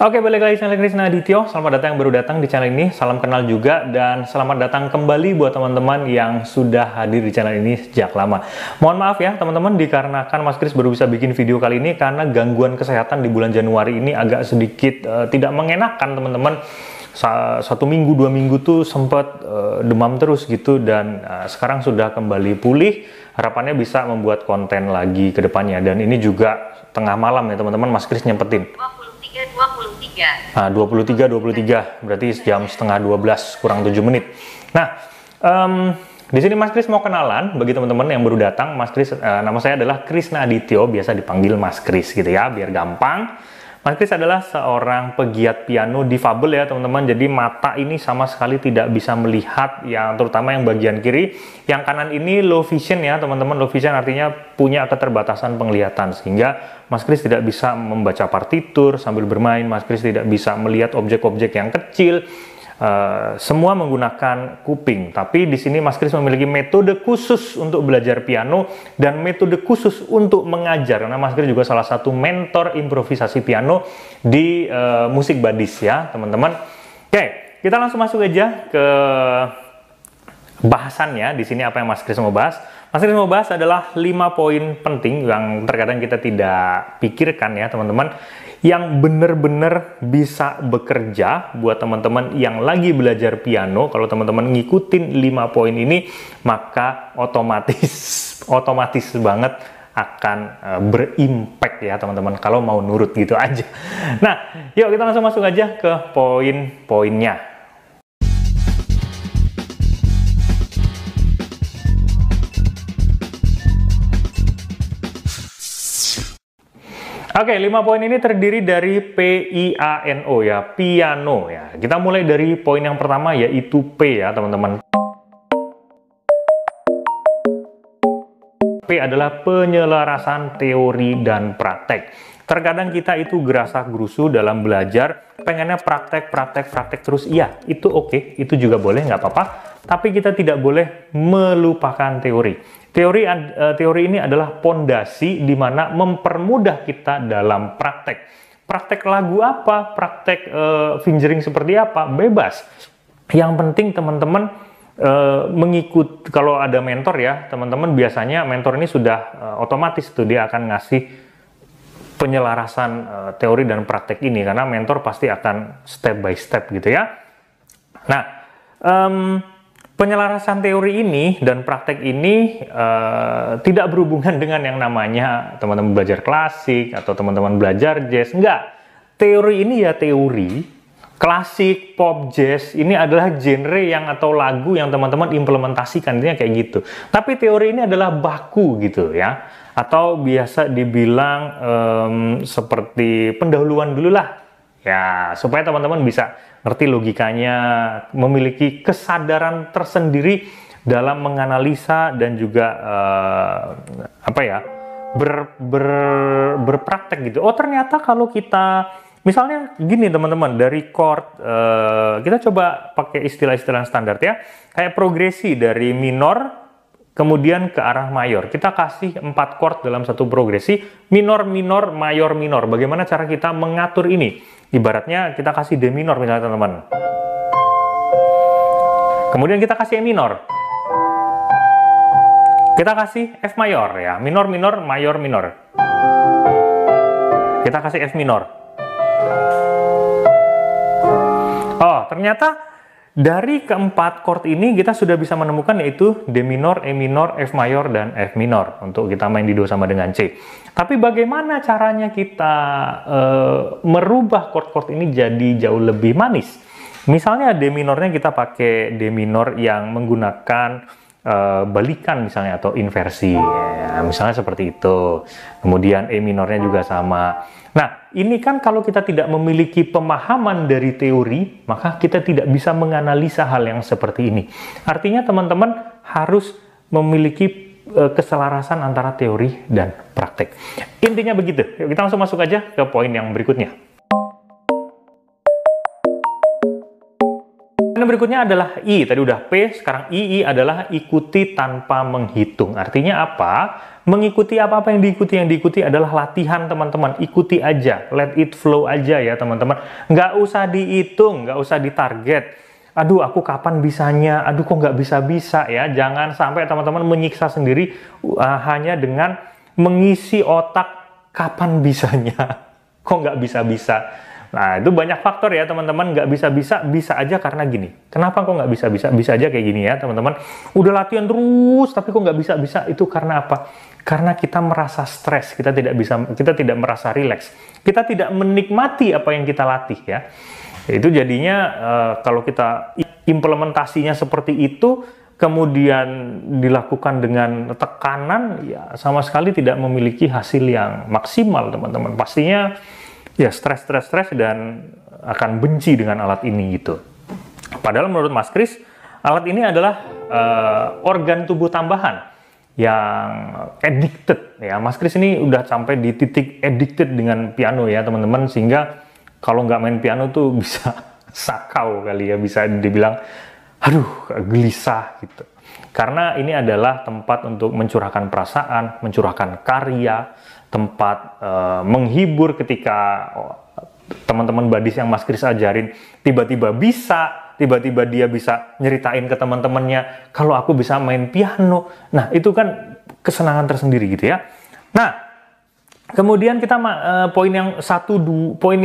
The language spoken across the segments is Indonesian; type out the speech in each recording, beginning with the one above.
Oke, balik lagi channel Krisna Adityo. Selamat datang yang baru datang di channel ini. Salam kenal juga dan selamat datang kembali buat teman-teman yang sudah hadir di channel ini sejak lama. Mohon maaf ya teman-teman, dikarenakan Mas Kris baru bisa bikin video kali ini karena gangguan kesehatan di bulan Januari ini agak sedikit tidak mengenakan teman-teman. Satu minggu, 2 minggu tuh sempat demam terus gitu dan sekarang sudah kembali pulih. Harapannya bisa membuat konten lagi ke depannya dan ini juga tengah malam ya teman-teman, Mas Kris nyempetin. 23 berarti jam setengah 12 kurang 7 menit. Nah, di sini Mas Kris mau kenalan bagi teman-teman yang baru datang. Mas Kris, nama saya adalah Krisna Adityo, biasa dipanggil Mas Kris gitu ya, biar gampang. Mas Kris adalah seorang pegiat piano difabel ya teman-teman. Jadi mata ini sama sekali tidak bisa melihat, yang terutama yang bagian kiri. Yang kanan ini low vision ya teman-teman. Low vision artinya punya keterbatasan penglihatan, sehingga Mas Kris tidak bisa membaca partitur sambil bermain. Mas Kris tidak bisa melihat objek-objek yang kecil. Semua menggunakan kuping, tapi di sini Mas Kris memiliki metode khusus untuk belajar piano dan metode khusus untuk mengajar, karena Mas Kris juga salah satu mentor improvisasi piano di Musik Badis ya teman-teman. Oke, kita langsung masuk aja ke bahasannya. Di sini apa yang Mas Kris mau bahas? Mas Kris mau bahas adalah 5 poin penting yang terkadang kita tidak pikirkan ya teman-teman, yang benar-benar bisa bekerja buat teman-teman yang lagi belajar piano. Kalau teman-teman ngikutin 5 poin ini, maka otomatis banget akan berimpact ya teman-teman, kalau mau nurut gitu aja. Nah, yuk kita langsung masuk aja ke poin-poinnya. Oke, 5 poin ini terdiri dari P-I-A-N-O ya, piano ya. Kita mulai dari poin yang pertama yaitu P ya teman-teman. P adalah penyelarasan teori dan praktek. Terkadang kita itu gerasa-gerusu dalam belajar, pengennya praktek terus. Iya, itu oke, itu juga boleh, nggak apa-apa. Tapi kita tidak boleh melupakan teori. Teori ini adalah pondasi di mana mempermudah kita dalam praktek. Praktek lagu apa, praktek fingering seperti apa, bebas. Yang penting teman-teman mengikut. Kalau ada mentor ya, teman-teman biasanya mentor ini sudah otomatis tuh dia akan ngasih penyelarasan teori dan praktek ini, karena mentor pasti akan step by step gitu ya. Nah, penyelarasan teori ini dan praktek ini tidak berhubungan dengan yang namanya teman-teman belajar klasik atau teman-teman belajar jazz. Enggak. Teori ini ya teori. Klasik, pop, jazz ini adalah genre yang atau lagu yang teman-teman implementasikan, intinya kayak gitu. Tapi teori ini adalah baku gitu ya. Atau biasa dibilang seperti pendahuluan dulu lah. Ya, supaya teman-teman bisa ngerti logikanya, memiliki kesadaran tersendiri dalam menganalisa dan juga berpraktek gitu. Oh, ternyata kalau kita misalnya gini teman-teman, dari chord kita coba pakai istilah-istilah standar ya, kayak progresi dari minor kemudian ke arah mayor. Kita kasih 4 chord dalam satu progresi, minor, minor, mayor, minor. Bagaimana cara kita mengatur ini? Ibaratnya kita kasih D minor misalnya teman-teman. Kemudian kita kasih E minor. Kita kasih F mayor ya, minor, minor, mayor, minor. Kita kasih F minor. Oh, ternyata dari keempat chord ini kita sudah bisa menemukan yaitu D minor, E minor, F mayor, dan F minor untuk kita main di Do sama dengan C. Tapi bagaimana caranya kita merubah chord-chord ini jadi jauh lebih manis? Misalnya D minornya kita pakai D minor yang menggunakan balikan misalnya atau inversi. Ya, misalnya seperti itu. Kemudian E minornya juga sama. Nah, ini kan kalau kita tidak memiliki pemahaman dari teori, maka kita tidak bisa menganalisa hal yang seperti ini. Artinya teman-teman harus memiliki keselarasan antara teori dan praktek. Intinya begitu. Yuk, kita langsung masuk aja ke poin yang berikutnya. Poin berikutnya adalah I, tadi udah P, sekarang I adalah ikuti tanpa menghitung. Artinya apa? Mengikuti apa-apa yang diikuti adalah latihan teman-teman. Ikuti aja, let it flow aja ya teman-teman. Nggak usah dihitung, nggak usah ditarget. Aduh, aku kapan bisanya? Aduh, kok nggak bisa-bisa ya? Jangan sampai teman-teman menyiksa sendiri hanya dengan mengisi otak kapan bisanya. Kok nggak bisa-bisa? Nah, itu banyak faktor ya teman-teman. Nggak bisa-bisa, bisa aja karena gini. Kenapa kok nggak bisa-bisa? Bisa aja kayak gini ya teman-teman. Udah latihan terus, tapi kok nggak bisa-bisa? Itu karena apa? Karena kita merasa stres, kita tidak merasa rileks. Kita tidak menikmati apa yang kita latih ya. Itu jadinya kalau kita implementasinya seperti itu, kemudian dilakukan dengan tekanan, ya sama sekali tidak memiliki hasil yang maksimal teman-teman. Pastinya ya stres dan akan benci dengan alat ini gitu. Padahal menurut Mas Kris, alat ini adalah organ tubuh tambahan yang addicted ya. Mas Kris ini udah sampai di titik addicted dengan piano ya teman-teman, sehingga kalau nggak main piano tuh bisa sakau kali ya, bisa dibilang aduh gelisah gitu. Karena ini adalah tempat untuk mencurahkan perasaan, mencurahkan karya, tempat menghibur ketika teman-teman badis yang Mas Kris ajarin tiba-tiba dia bisa nyeritain ke teman-temannya kalau aku bisa main piano. Nah, itu kan kesenangan tersendiri gitu ya. Nah, kemudian kita poin-poin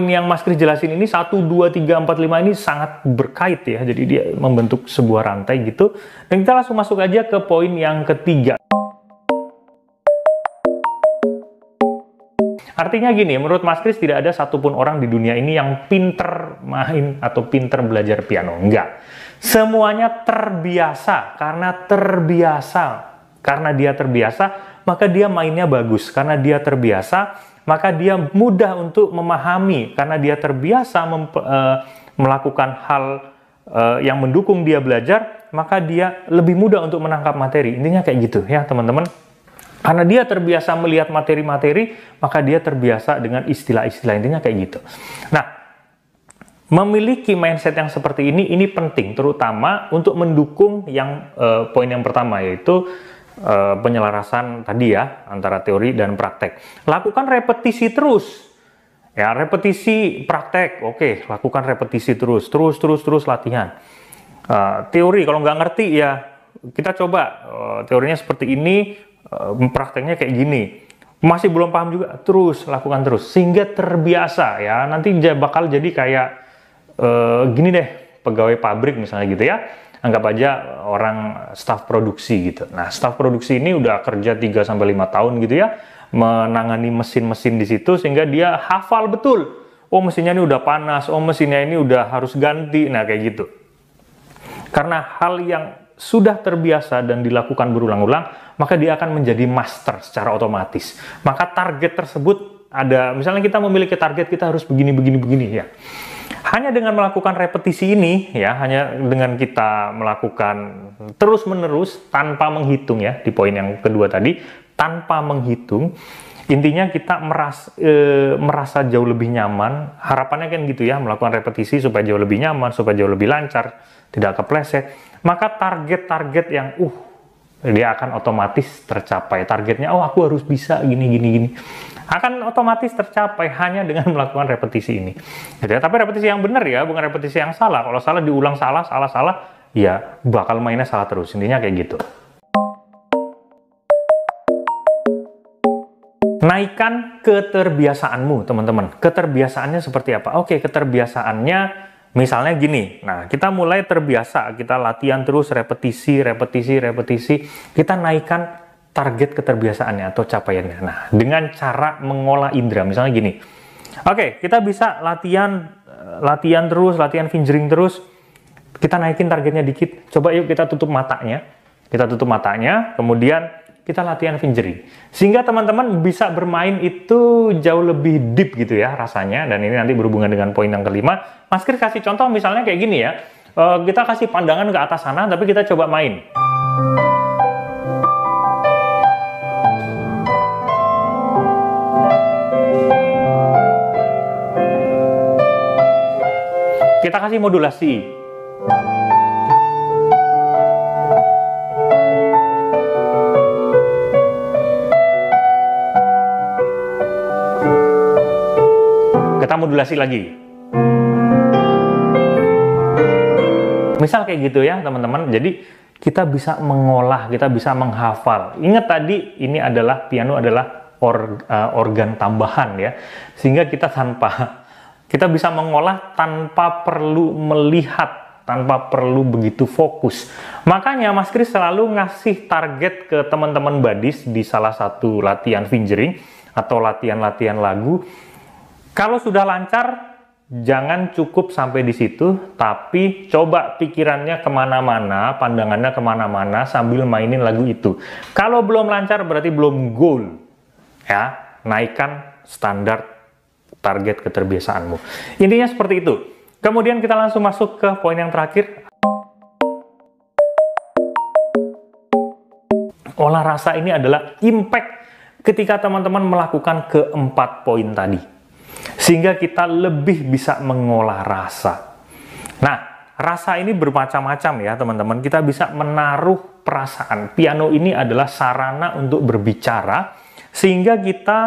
yang Mas Kris jelasin ini 1, 2, 3, 4, 5 ini sangat berkait ya. Jadi dia membentuk sebuah rantai gitu. Dan kita langsung masuk aja ke poin yang ketiga. Artinya gini, menurut Mas Kris tidak ada satupun orang di dunia ini yang pinter main atau pinter belajar piano. Enggak. Semuanya terbiasa. Karena dia terbiasa, maka dia mainnya bagus. Karena dia terbiasa, maka dia mudah untuk memahami. Karena dia terbiasa melakukan hal yang mendukung dia belajar, maka dia lebih mudah untuk menangkap materi. Intinya kayak gitu ya teman-teman. Karena dia terbiasa melihat materi-materi, maka dia terbiasa dengan istilah-istilah. Intinya kayak gitu. Nah, memiliki mindset yang seperti ini penting, terutama untuk mendukung yang poin yang pertama, yaitu penyelarasan tadi ya, antara teori dan praktek. Lakukan repetisi terus. Ya, repetisi praktek. Oke, lakukan repetisi terus latihan. Teori, kalau nggak ngerti ya, kita coba teorinya seperti ini, prakteknya kayak gini, masih belum paham juga, lakukan terus sehingga terbiasa ya. Nanti bakal jadi kayak gini deh, pegawai pabrik misalnya gitu ya. Anggap aja orang staf produksi gitu. Nah, staf produksi ini udah kerja 3-5 tahun gitu ya, menangani mesin-mesin di situ sehingga dia hafal betul. Oh, mesinnya ini udah panas, oh mesinnya ini udah harus ganti. Nah, kayak gitu. Karena hal yang sudah terbiasa dan dilakukan berulang-ulang, maka dia akan menjadi master secara otomatis. Maka target tersebut ada, misalnya kita memiliki target, kita harus begini ya. Hanya dengan melakukan repetisi ini, ya, hanya dengan kita melakukan terus-menerus tanpa menghitung ya, di poin yang kedua tadi, tanpa menghitung, intinya kita merasa jauh lebih nyaman. Harapannya kan gitu ya, melakukan repetisi supaya jauh lebih nyaman, supaya jauh lebih lancar, tidak kepleset. Maka target-target yang dia akan otomatis tercapai. Targetnya, aku harus bisa gini. Akan otomatis tercapai hanya dengan melakukan repetisi ini. Gitu ya. Tapi repetisi yang benar ya, bukan repetisi yang salah. Kalau salah diulang salah, ya bakal mainnya salah terus. Intinya kayak gitu. Naikkan keterbiasaanmu, teman-teman. Keterbiasaannya seperti apa? Oke, keterbiasaannya misalnya gini. Nah, kita mulai terbiasa, kita latihan terus, repetisi. Kita naikkan target keterbiasaannya atau capaiannya. Nah, dengan cara mengolah indera. Misalnya gini. Oke, kita bisa latihan terus, latihan fingering terus. Kita naikin targetnya dikit. Coba yuk kita tutup matanya. Kemudian kita latihan fingering. Sehingga teman-teman bisa bermain itu jauh lebih deep gitu ya rasanya. Dan ini nanti berhubungan dengan poin yang kelima. Mas Kris kasih contoh misalnya kayak gini ya. Kita kasih pandangan ke atas sana, tapi kita coba main. Kita kasih modulasi. kita modulasi lagi. Misal kayak gitu ya teman-teman. Jadi kita bisa mengolah, kita bisa menghafal. Ingat tadi ini adalah piano adalah organ tambahan ya. Sehingga kita bisa mengolah tanpa perlu melihat, tanpa perlu begitu fokus. Makanya Mas Kris selalu ngasih target ke teman-teman badis di salah satu latihan fingering atau latihan-latihan lagu. Kalau sudah lancar, jangan cukup sampai di situ, tapi coba pikirannya kemana-mana, pandangannya kemana-mana sambil mainin lagu itu. Kalau belum lancar berarti belum goal, ya. Naikkan standar target keterbiasaanmu. Intinya seperti itu. Kemudian kita langsung masuk ke poin yang terakhir. Olah rasa ini adalah impact ketika teman-teman melakukan keempat poin tadi. Sehingga kita lebih bisa mengolah rasa. Nah, rasa ini bermacam-macam ya teman-teman. Kita bisa menaruh perasaan. Piano ini adalah sarana untuk berbicara. Sehingga kita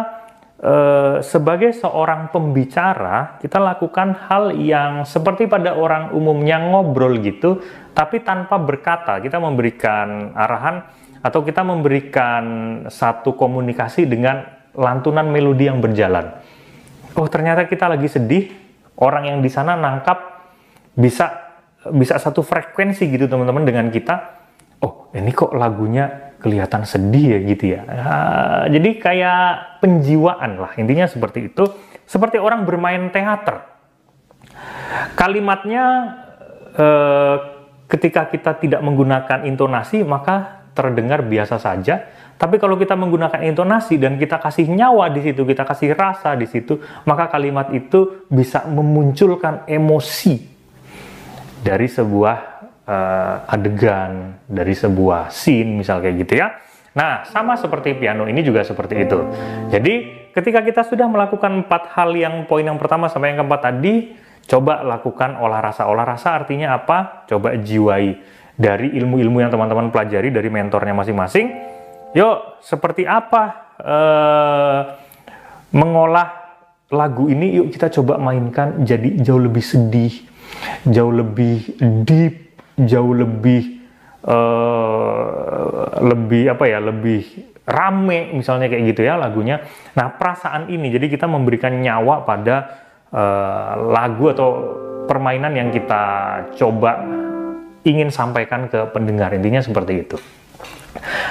sebagai seorang pembicara, kita lakukan hal yang seperti pada orang umumnya ngobrol gitu. Tapi tanpa berkata. Kita memberikan arahan atau kita memberikan satu komunikasi dengan lantunan melodi yang berjalan. Oh, ternyata kita lagi sedih, orang yang di sana nangkap bisa satu frekuensi gitu teman-teman dengan kita. Oh, ini kok lagunya kelihatan sedih ya gitu ya. Jadi kayak penjiwaan lah, intinya seperti itu. Seperti orang bermain teater. Kalimatnya ketika kita tidak menggunakan intonasi maka terdengar biasa saja. Tapi kalau kita menggunakan intonasi dan kita kasih nyawa di situ, kita kasih rasa di situ, maka kalimat itu bisa memunculkan emosi dari sebuah adegan, dari sebuah scene, misal kayak gitu ya. Nah, sama seperti piano ini juga seperti itu. Jadi, ketika kita sudah melakukan 4 hal yang poin yang pertama sampai yang keempat tadi, coba lakukan olah rasa. Olah rasa artinya apa? Coba jiwai dari ilmu-ilmu yang teman-teman pelajari dari mentornya masing-masing. Yuk, seperti apa mengolah lagu ini? Yuk kita coba mainkan jadi jauh lebih sedih, jauh lebih deep, jauh lebih lebih rame misalnya kayak gitu ya lagunya. Nah, perasaan ini jadi kita memberikan nyawa pada lagu atau permainan yang kita coba ingin sampaikan ke pendengar. Intinya seperti itu.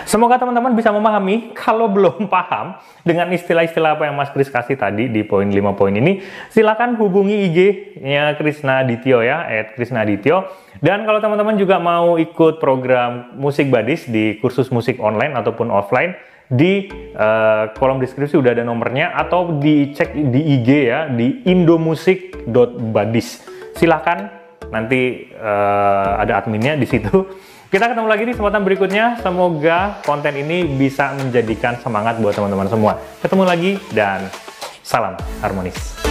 Semoga teman-teman bisa memahami. Kalau belum paham dengan istilah-istilah apa yang Mas Kris kasih tadi di poin 5 poin ini, silakan hubungi IG-nya Krisna Adityo ya, @krisnaadityo. Dan kalau teman-teman juga mau ikut program Musik Badis di kursus musik online ataupun offline, di kolom deskripsi udah ada nomornya, atau dicek di IG ya, di indomusik.badis. Silakan, nanti ada adminnya di situ. Kita ketemu lagi di kesempatan berikutnya. Semoga konten ini bisa menjadikan semangat buat teman-teman semua. Ketemu lagi dan salam harmonis.